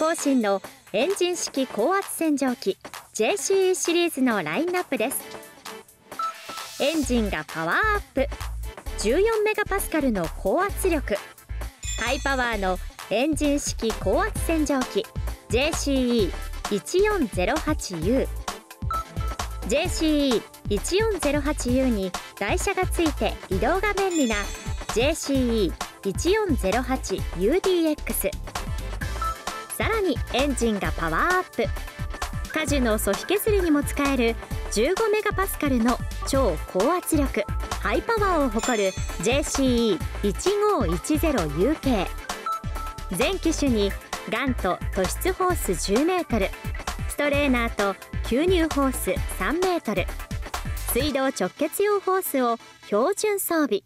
コーシンのエンジン式高圧洗浄機Jceシリーズのラインナップです。エンジンがパワーアップ、14メガパスカルの高圧力、ハイパワーのエンジン式高圧洗浄機Jce1408U。 Jce1408U に台車がついて移動が便利な Jce1408UDX。 さらにエンジンがパワーアップ、果樹の粗引削りにも使える15メガパスカルの超高圧力ハイパワーを誇る Jce1510UK。 全機種にガンと突出ホース10メートル、ストレーナーと吸入ホース3メートル、水道直結用ホースを標準装備。